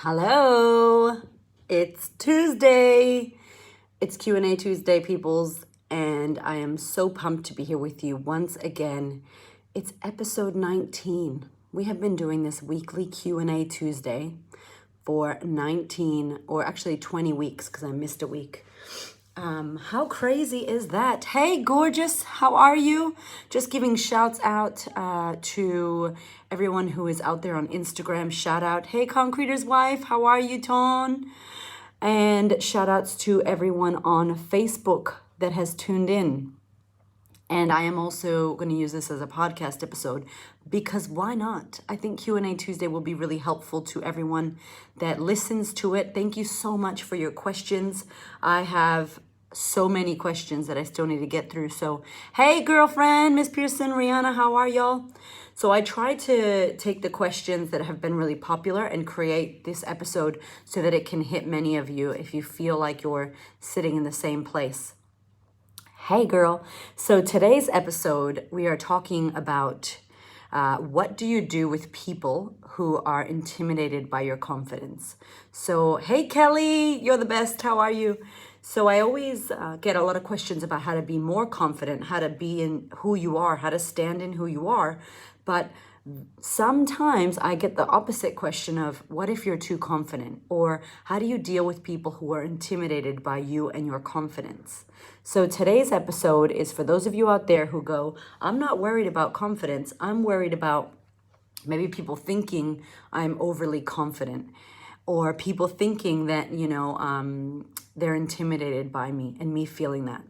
Hello, it's Tuesday. It's Q&A Tuesday, peoples, and I am so pumped to be here with you once again. It's episode 19. We have been doing this weekly Q&A Tuesday for 19, or actually 20 weeks because I missed a week. How crazy is that? Hey, gorgeous, how are you? Just giving shouts out to everyone who is out there on Instagram. Shout out, hey, Concreter's wife, how are you, Ton? And shout outs to everyone on Facebook that has tuned in. And I am also going to use this as a podcast episode because why not? I think Q&A Tuesday will be really helpful to everyone that listens to it. Thank you so much for your questions. I have so many questions that I still need to get through. So, hey, girlfriend, Miss Pearson, Rihanna, how are y'all? So I try to take the questions that have been really popular and create this episode so that it can hit many of you if you feel like you're sitting in the same place. Hey girl. So today's episode, we are talking about what do you do with people who are intimidated by your confidence? So, hey Kelly, you're the best. How are you? So I always get a lot of questions about how to be more confident, how to be in who you are, how to stand in who you are. But sometimes I get the opposite question of what if you're too confident? Or how do you deal with people who are intimidated by you and your confidence? So today's episode is for those of you out there who go, I'm not worried about confidence. I'm worried about maybe people thinking I'm overly confident or people thinking that, they're intimidated by me and me feeling that.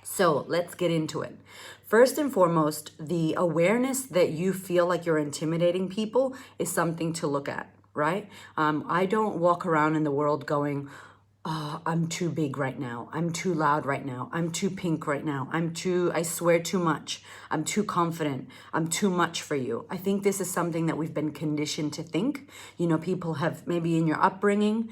So let's get into it. First and foremost, the awareness that you feel like you're intimidating people is something to look at, right? I don't walk around in the world going, oh, I'm too big right now. I'm too loud right now. I'm too pink right now. I swear too much. I'm too confident. I'm too much for you. I think this is something that we've been conditioned to think. People have maybe in your upbringing,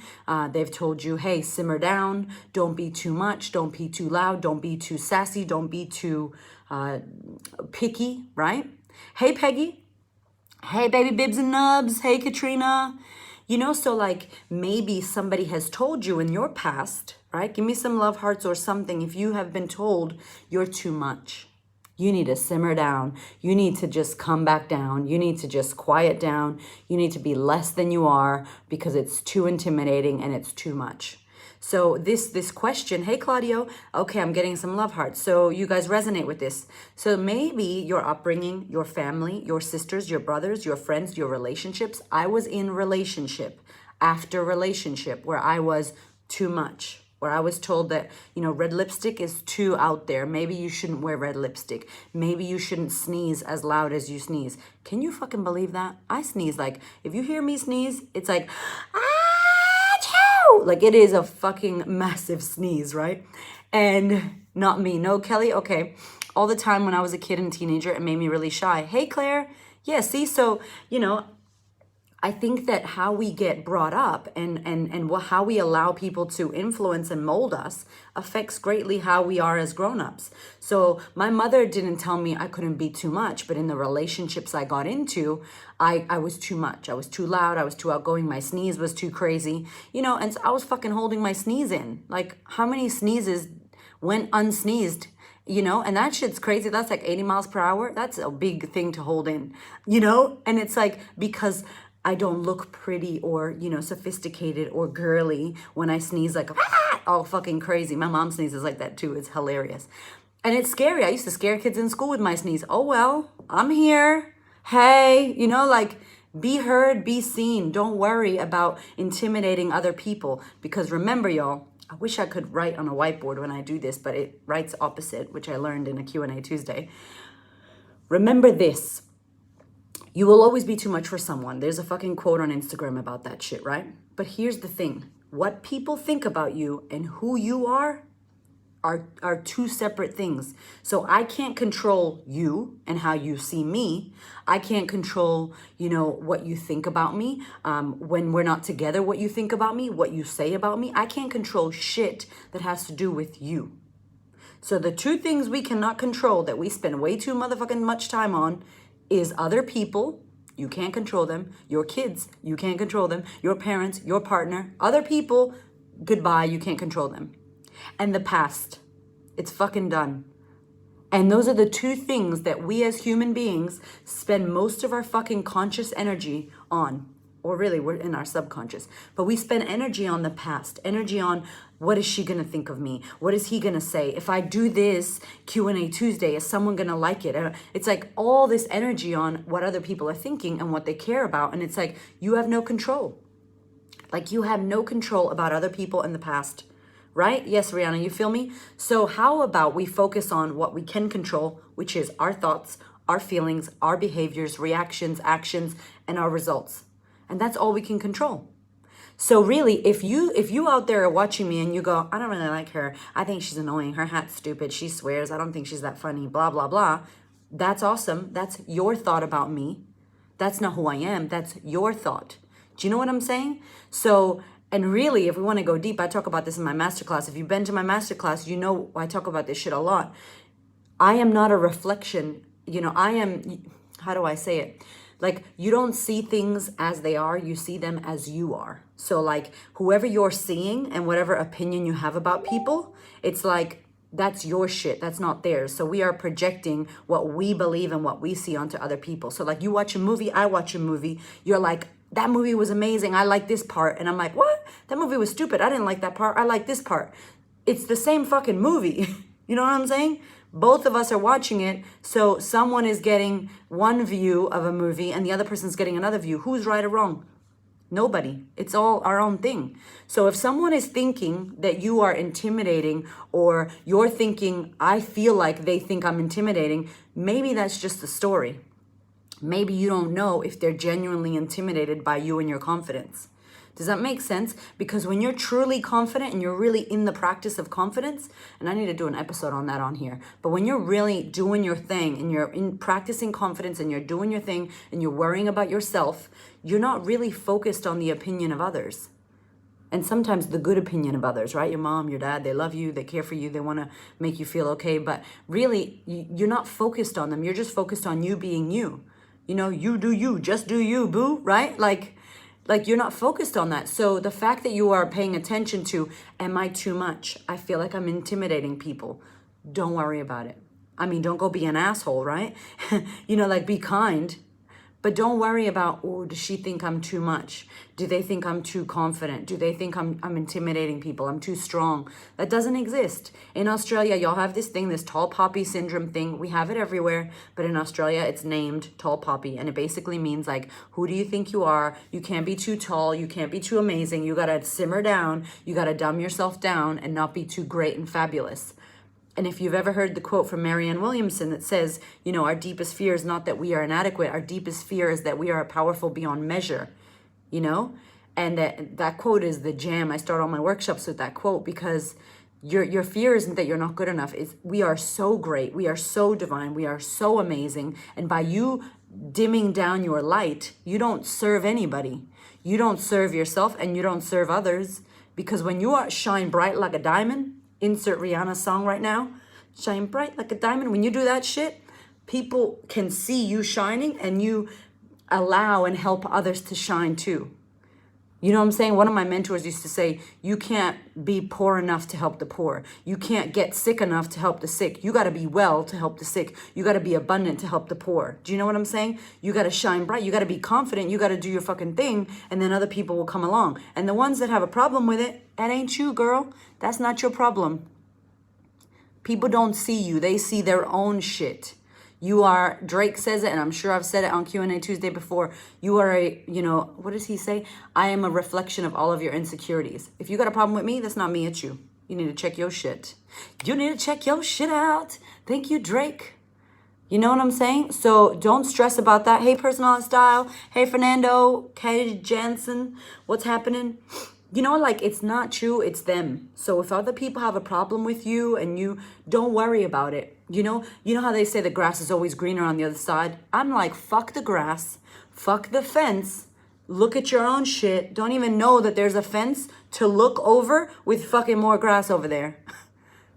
they've told you, hey, simmer down. Don't be too much. Don't be too loud. Don't be too sassy. Don't be too picky, right? Hey, Peggy. Hey, baby bibs and nubs. Hey, Katrina. So like maybe somebody has told you in your past, right? Give me some love hearts or something. If you have been told you're too much, you need to simmer down. You need to just come back down. You need to just quiet down. You need to be less than you are because it's too intimidating and it's too much. So this question, hey Claudio, okay, I'm getting some love hearts. So you guys resonate with this. So maybe your upbringing, your family, your sisters, your brothers, your friends, your relationships. I was in relationship after relationship where I was too much, where I was told that, red lipstick is too out there. Maybe you shouldn't wear red lipstick. Maybe you shouldn't sneeze as loud as you sneeze. Can you fucking believe that? I sneeze like, if you hear me sneeze, it's like, like it is a fucking massive sneeze, right? And not me. No, Kelly? Okay. All the time when I was a kid and teenager, it made me really shy. Hey, Claire. Yeah, see, so, I think that how we get brought up and how we allow people to influence and mold us affects greatly how we are as grown-ups. So my mother didn't tell me I couldn't be too much, but in the relationships I got into, I was too much. I was too loud. I was too outgoing. My sneeze was too crazy, and so I was fucking holding my sneeze in. Like how many sneezes went unsneezed? And that shit's crazy. That's like 80 miles per hour. That's a big thing to hold in, and it's like, because I don't look pretty or, sophisticated or girly when I sneeze like all fucking crazy. My mom sneezes like that too. It's hilarious. And it's scary. I used to scare kids in school with my sneeze. Oh, well, I'm here. Hey, like be heard, be seen. Don't worry about intimidating other people because remember, y'all, I wish I could write on a whiteboard when I do this, but it writes opposite, which I learned in a Q&A Tuesday. Remember this. You will always be too much for someone. There's a fucking quote on Instagram about that shit, right? But here's the thing. What people think about you and who you are two separate things. So I can't control you and how you see me. I can't control, what you think about me. When we're not together, what you think about me, what you say about me. I can't control shit that has to do with you. So the two things we cannot control that we spend way too motherfucking much time on is other people, you can't control them. Your kids, you can't control them. Your parents, your partner, other people, goodbye, you can't control them. And the past, it's fucking done. And those are the two things that we as human beings spend most of our fucking conscious energy on. Or really, we're in our subconscious. But we spend energy on the past, energy on what is she going to think of me? What is he going to say? If I do this Q&A Tuesday, is someone going to like it? It's like all this energy on what other people are thinking and what they care about. And it's like, you have no control. Like you have no control about other people in the past. Right? Yes, Rihanna, you feel me? So how about we focus on what we can control, which is our thoughts, our feelings, our behaviors, reactions, actions, and our results. And that's all we can control. So really, if you out there are watching me and you go, I don't really like her. I think she's annoying. Her hat's stupid. She swears. I don't think she's that funny. Blah, blah, blah. That's awesome. That's your thought about me. That's not who I am. That's your thought. Do you know what I'm saying? So, and really, if we want to go deep, I talk about this in my masterclass. If you've been to my masterclass, you know I talk about this shit a lot. I am not a reflection. I am, how do I say it? Like, you don't see things as they are. You see them as you are. So, like, whoever you're seeing and whatever opinion you have about people, it's like, that's your shit. That's not theirs. So we are projecting what we believe and what we see onto other people. So, like, you watch a movie, I watch a movie. You're like, that movie was amazing. I like this part. And I'm like, what? That movie was stupid. I didn't like that part. I like this part. It's the same fucking movie. You know what I'm saying? Both of us are watching it. So someone is getting one view of a movie and the other person's getting another view. Who's right or wrong? Nobody. It's all our own thing. So if someone is thinking that you are intimidating, or you're thinking, I feel like they think I'm intimidating, maybe that's just the story. Maybe you don't know if they're genuinely intimidated by you and your confidence. Does that make sense? Because when you're truly confident and you're really in the practice of confidence, and I need to do an episode on that on here, but when you're really doing your thing and you're in practicing confidence and you're doing your thing and you're worrying about yourself, you're not really focused on the opinion of others. And sometimes the good opinion of others, right? Your mom, your dad, they love you, they care for you, they want to make you feel okay. But really, you're not focused on them. You're just focused on you being you. You do you, just do you, boo, right? Like you're not focused on that. So the fact that you are paying attention to, am I too much? I feel like I'm intimidating people. Don't worry about it. I mean, don't go be an asshole, right? Like, be kind. But don't worry about, oh, does she think I'm too much? Do they think I'm too confident? Do they think I'm intimidating people? I'm too strong? That doesn't exist. In Australia, y'all have this thing, this tall poppy syndrome thing. We have it everywhere, but in Australia, it's named tall poppy. And it basically means, like, who do you think you are? You can't be too tall. You can't be too amazing. You got to simmer down. You got to dumb yourself down and not be too great and fabulous. And if you've ever heard the quote from Marianne Williamson that says, our deepest fear is not that we are inadequate. Our deepest fear is that we are powerful beyond measure, And that quote is the jam. I start all my workshops with that quote, because your fear isn't that you're not good enough. It's, we are so great. We are so divine. We are so amazing. And by you dimming down your light, you don't serve anybody. You don't serve yourself and you don't serve others. Because when you are shine bright like a diamond, insert Rihanna's song right now, shine bright like a diamond. When you do that shit, people can see you shining and you allow and help others to shine too. You know what I'm saying? One of my mentors used to say, you can't be poor enough to help the poor. You can't get sick enough to help the sick. You got to be well to help the sick. You got to be abundant to help the poor. Do you know what I'm saying? You got to shine bright. You got to be confident. You got to do your fucking thing. And then other people will come along. And the ones that have a problem with it, that ain't you, girl. That's not your problem. People don't see you. They see their own shit. You are, Drake says it, and I'm sure I've said it on Q&A Tuesday before. You are what does he say? I am a reflection of all of your insecurities. If you got a problem with me, that's not me, it's you. You need to check your shit. You need to check your shit out. Thank you, Drake. You know what I'm saying? So don't stress about that. Hey, Personal Style. Hey, Fernando. Katie Jansen. What's happening? It's not you, it's them. So if other people have a problem with you and you don't worry about it, you know how they say the grass is always greener on the other side? I'm like, fuck the grass, fuck the fence, look at your own shit. Don't even know that there's a fence to look over with fucking more grass over there.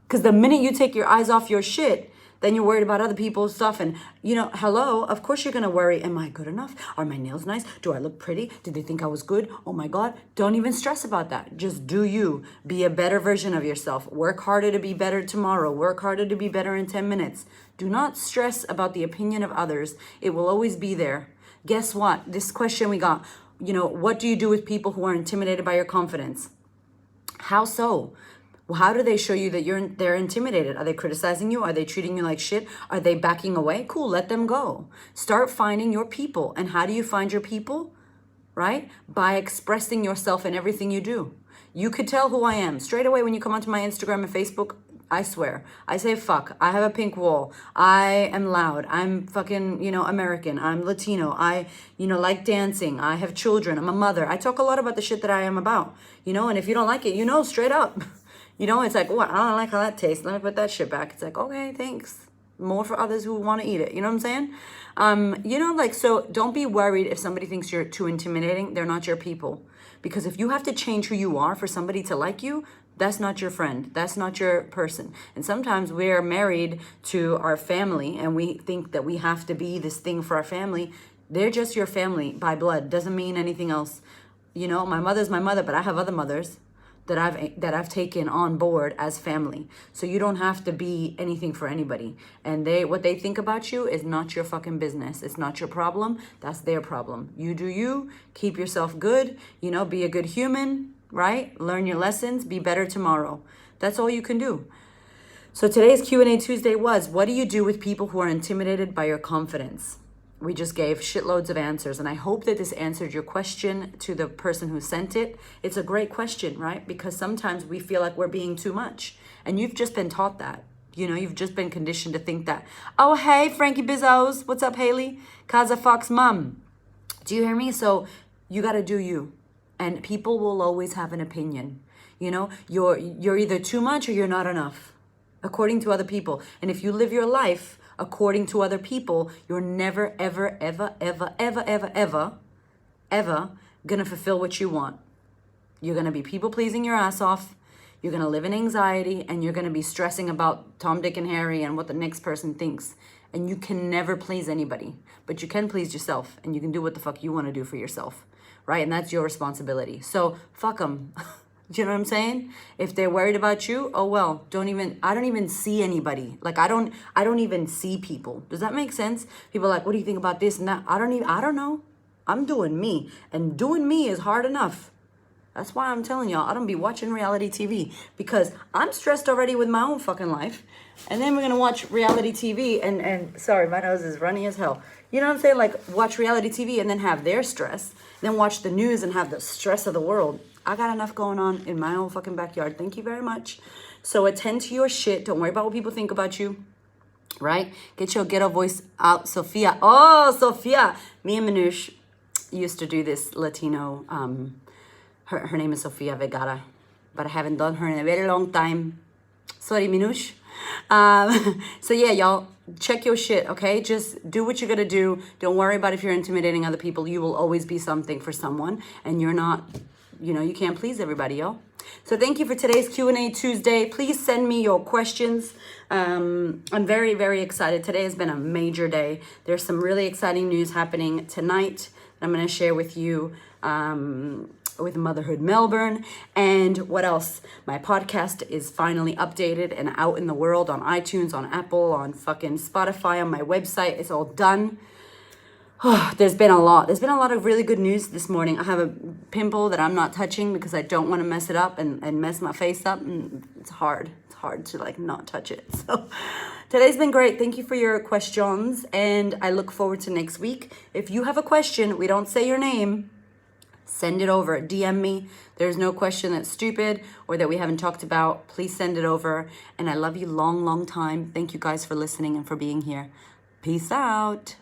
Because the minute you take your eyes off your shit, Then you're worried about other people's stuff. And, hello, of course you're going to worry. Am I good enough? Are my nails nice? Do I look pretty? Did they think I was good? Oh my God. Don't even stress about that. Just do you. Be a better version of yourself. Work harder to be better tomorrow. Work harder to be better in 10 minutes. Do not stress about the opinion of others. It will always be there. Guess what? This question we got, what do you do with people who are intimidated by your confidence? How so? Well, how do they show you that they're intimidated? Are they criticizing you? Are they treating you like shit? Are they backing away? Cool, let them go. Start finding your people. And how do you find your people? Right? By expressing yourself in everything you do. You could tell who I am. Straight away when you come onto my Instagram and Facebook, I swear. I say fuck. I have a pink wall. I am loud. I'm fucking, American. I'm Latino. I, like dancing. I have children. I'm a mother. I talk a lot about the shit that I am about. And if you don't like it, straight up. It's like, oh, I don't like how that tastes. Let me put that shit back. It's like, okay, thanks. More for others who want to eat it. You know what I'm saying? So don't be worried if somebody thinks you're too intimidating. They're not your people. Because if you have to change who you are for somebody to like you, that's not your friend. That's not your person. And sometimes we're married to our family and we think that we have to be this thing for our family. They're just your family by blood. Doesn't mean anything else. My mother's my mother, but I have other mothers that I've taken on board as family. So you don't have to be anything for anybody. And what they think about you is not your fucking business. It's not your problem. That's their problem. You do you. Keep yourself good. Be a good human, right? Learn your lessons. Be better tomorrow. That's all you can do. So today's Q&A Tuesday was, what do you do with people who are intimidated by your confidence? We just gave shitloads of answers, and I hope that this answered your question to the person who sent it. It's a great question, right? Because sometimes we feel like we're being too much, and you've just been taught that. You've just been conditioned to think that. Oh, hey, Frankie Bizzos. What's up, Haley? Kaza Fox Mom. Do you hear me? So you got to do you, and people will always have an opinion. You're either too much or you're not enough, according to other people. And if you live your life according to other people, you're never, ever, ever, ever, ever, ever, ever, ever gonna fulfill what you want. You're gonna be people pleasing your ass off. You're gonna live in anxiety, and you're gonna be stressing about Tom, Dick, and Harry and what the next person thinks. And you can never please anybody, but you can please yourself, and you can do what the fuck you want to do for yourself, right? And that's your responsibility. So fuck them. Do you know what I'm saying? If they're worried about you, oh well, I don't even see anybody. Like I don't even see people. Does that make sense? People are like, what do you think about this and that? I don't know. I'm doing me. And doing me is hard enough. That's why I'm telling y'all, I don't be watching reality TV because I'm stressed already with my own fucking life. And then we're going to watch reality TV and sorry, my nose is runny as hell. You know what I'm saying? Like watch reality TV and then have their stress. Then watch the news and have the stress of the world. I got enough going on in my own fucking backyard. Thank you very much. So attend to your shit. Don't worry about what people think about you. Right? Get your ghetto voice out, Sophia. Oh, Sophia. Me and Manoush used to do this Latino. Her name is Sophia Vegara. But I haven't done her in a very long time. Sorry, Manoush. So yeah, y'all, check your shit, okay? Just do what you're gonna do. Don't worry about if you're intimidating other people. You will always be something for someone. And you're not... you can't please everybody, y'all. So thank you for today's Q&A Tuesday. Please send me your questions. I'm very, very excited. Today has been a major day. There's some really exciting news happening tonight that I'm going to share with you with Motherhood Melbourne. And what else? My podcast is finally updated and out in the world on iTunes, on Apple, on fucking Spotify, on my website. It's all done. There's been a lot of really good news this morning. I have a pimple that I'm not touching because I don't want to mess it up and mess my face up. And it's hard to like not touch it. So today's been great. Thank you for your questions. And I look forward to next week. If you have a question, we don't say your name, send it over. DM me. There's no question that's stupid or that we haven't talked about. Please send it over. And I love you long, long time. Thank you guys for listening and for being here. Peace out.